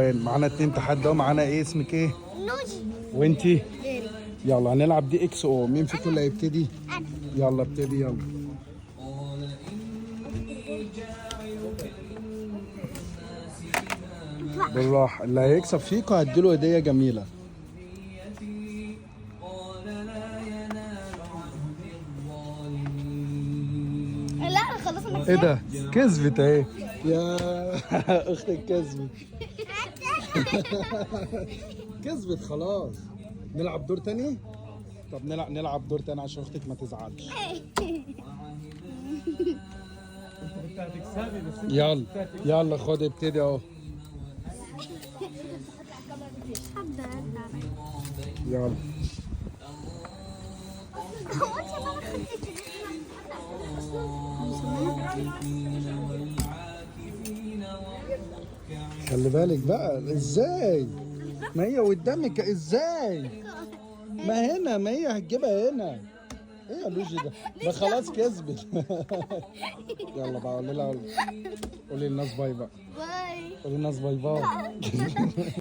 معانا 2 تحدي ومعانا ايه؟ اسمك ايه؟ نوجي. وانتي؟ ديري. يلا هنلعب دي اكس او. مين فيكم اللي هيبتدي؟ أنا. يلا ابتدي يلا. بالراحة، اللي هيكسب فيكم هديله هدية جميلة. لا أنا خلاص أنا ايه ده؟ كسبت اهي. يا اختك كسبت. كسبت خلاص. نلعب دور تاني؟ طب نلعب دور تاني عشان اختك ما تزعلش. يلا يلا خد ابتدي اهو. يلا خلي بالك بقى. ازاي؟ ما هي قدامك ازاي؟ ما هي هتجيبها هنا. ايه يا لوجي ده خلاص كسبت. يلا بقى قولي لها، قولي للناس باي بقى. باي. قولي للناس باي باي.